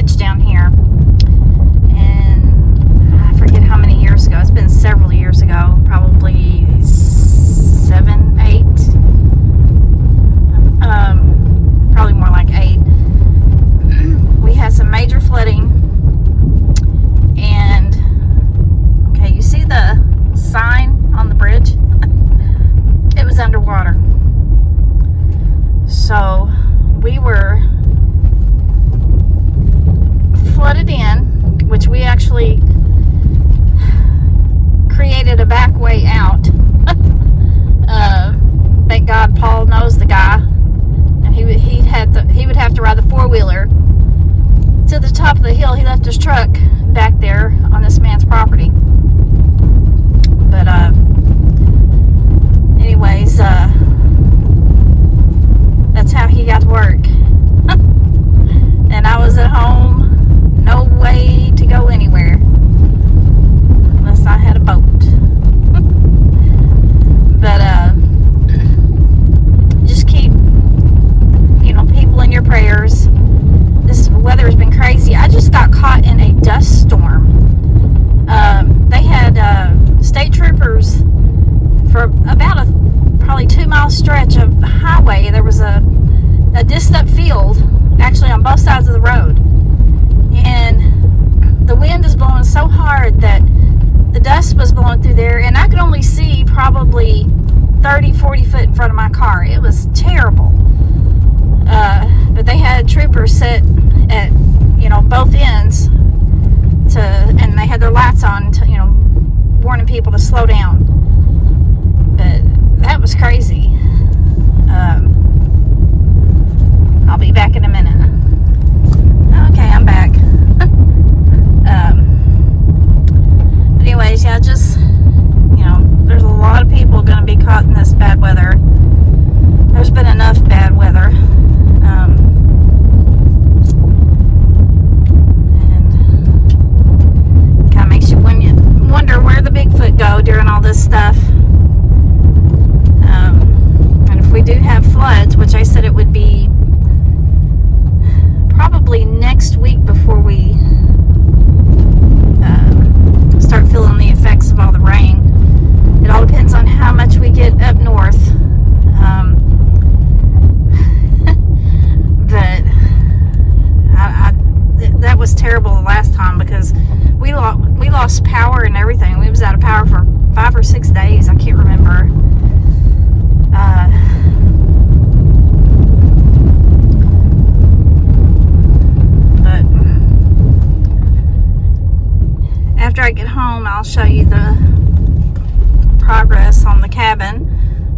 beach down here, and I forget how many years ago. It's been several years ago, probably 7, 8, probably more like 8. We had some major flooding, and okay, you see the sign on the bridge? It was underwater. So we were flooded in, which we actually created a back way out. Thank God Paul knows the guy, and he would have to ride the 4-wheeler to the top of the hill. He left his truck back there on this man's property. But anyways, that's how he got to work. And I was at home, no way to go anywhere unless I had a boat. But just keep, people in your prayers. This weather has been crazy. I just got caught in a dust storm. They had state troopers for about a probably 2-mile stretch of highway. There was a disced up field actually on both sides of the road, and the wind is blowing so hard that the dust was blowing through there, and I could only see probably 30-40 foot in front of my car. It was terrible. But they had troopers set at both ends and they had their lights on to warning people to slow down. But that was crazy. I'll be back in a minute. Okay, I'm back. But anyways, yeah, just there's a lot of people going to be caught in this bad weather. There's been enough bad weather. And kind of makes you wonder where the Bigfoot go during all this stuff. And if we do have floods, which I said it would be probably next week before we start feeling the effects of all the rain. It all depends on how much we get up north. But that was terrible the last time because we lost power and everything. We was out of power for 5 or 6 days. I can't remember. But after I get home, I'll show you the progress on the cabin.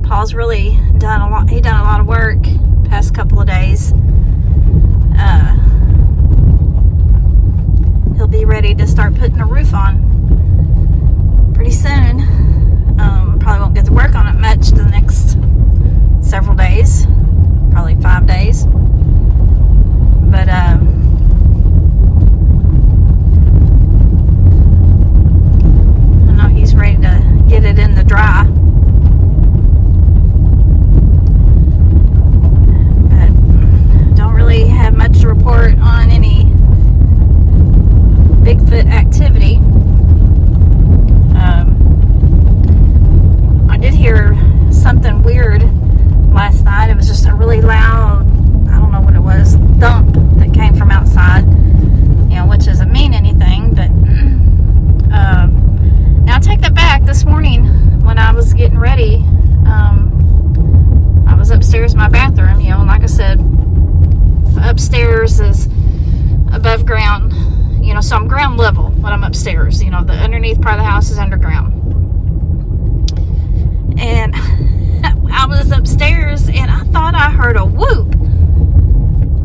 Paul's really done a lot. He done a lot of work past couple of days. He'll be ready to start putting a roof on pretty soon. Probably won't get to work on it much the next several days, probably 5 days. But I know he's ready to get it in the dry. But don't really have much to report on any Bigfoot activity. I did hear something weird last night. It was just a really loud, I don't know what it was, thump that came from outside, which doesn't mean anything, but now I take that back. This morning when I was getting ready, I was upstairs in my bathroom, like I said, upstairs is above ground, so I'm ground level when I'm upstairs. The underneath part of the house is underground. And I was upstairs and I thought I heard a whoop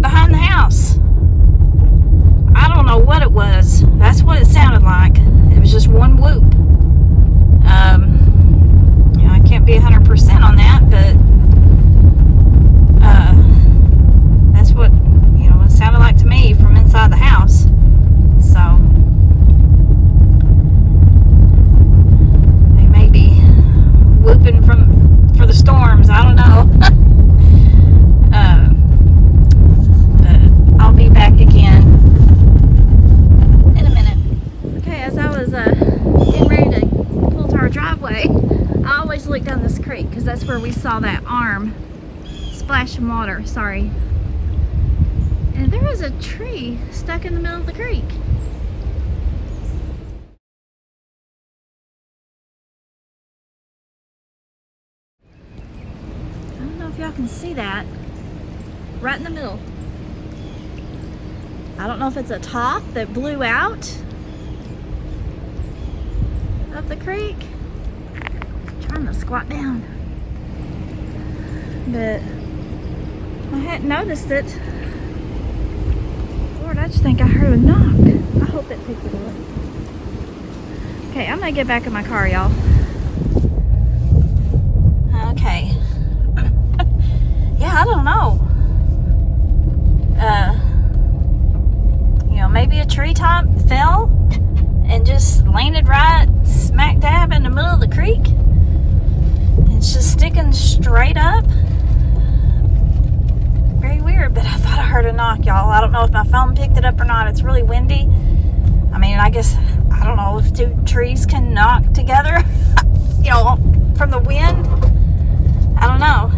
behind the house. I don't know what it was. That's what it sounded like. It was just one whoop. I can't be 100% on that, but that's what it sounded like to me from inside the house. So they may be whooping for the storms. I splashing water, sorry. And there is a tree stuck in the middle of the creek. I don't know if y'all can see that. Right in the middle. I don't know if it's a top that blew out of the creek. I'm trying to squat down. But I hadn't noticed it. Lord, I just think I heard a knock. I hope it picked it up. Okay, I'm gonna get back in my car, y'all. Okay. Yeah, I don't know. You know, maybe a treetop fell and just landed right smack dab in the middle of the creek. It's just sticking straight up. Very weird, but I thought I heard a knock, y'all. I don't know if my phone picked it up or not. It's really windy. I mean, I guess, I don't know if two trees can knock together, you know, from the wind. I don't know.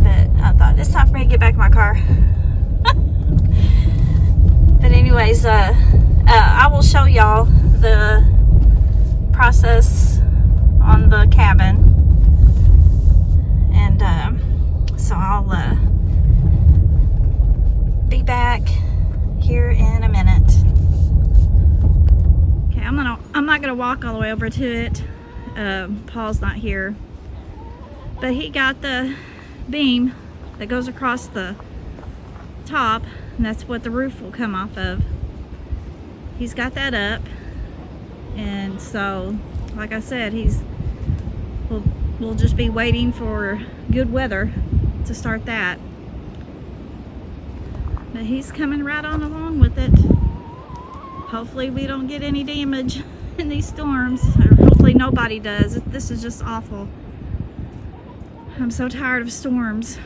But I thought it's time for me to get back in my car. But anyways, I will show y'all the process on the cabin. And so I'll be back here in a minute. Okay, I'm not gonna walk all the way over to it. Paul's not here, but he got the beam that goes across the top, and that's what the roof will come off of. He's got that up, and so like I said, we'll just be waiting for good weather to start that. But he's coming right on along with it. Hopefully we don't get any damage in these storms, or hopefully nobody does. This is just awful. I'm so tired of storms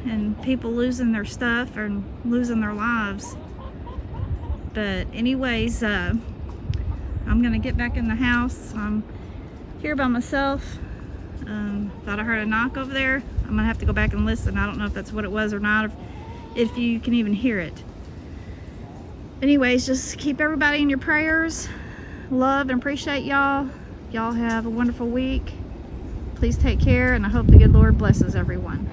and people losing their stuff and losing their lives. But anyways, I'm gonna get back in the house. I'm here by myself. Thought I heard a knock over there. I'm gonna have to go back and listen. I don't know if that's what it was or not, if you can even hear it. Anyways, just keep everybody in your prayers. Love and appreciate y'all. Y'all have a wonderful week. Please take care, and I hope the good Lord blesses everyone.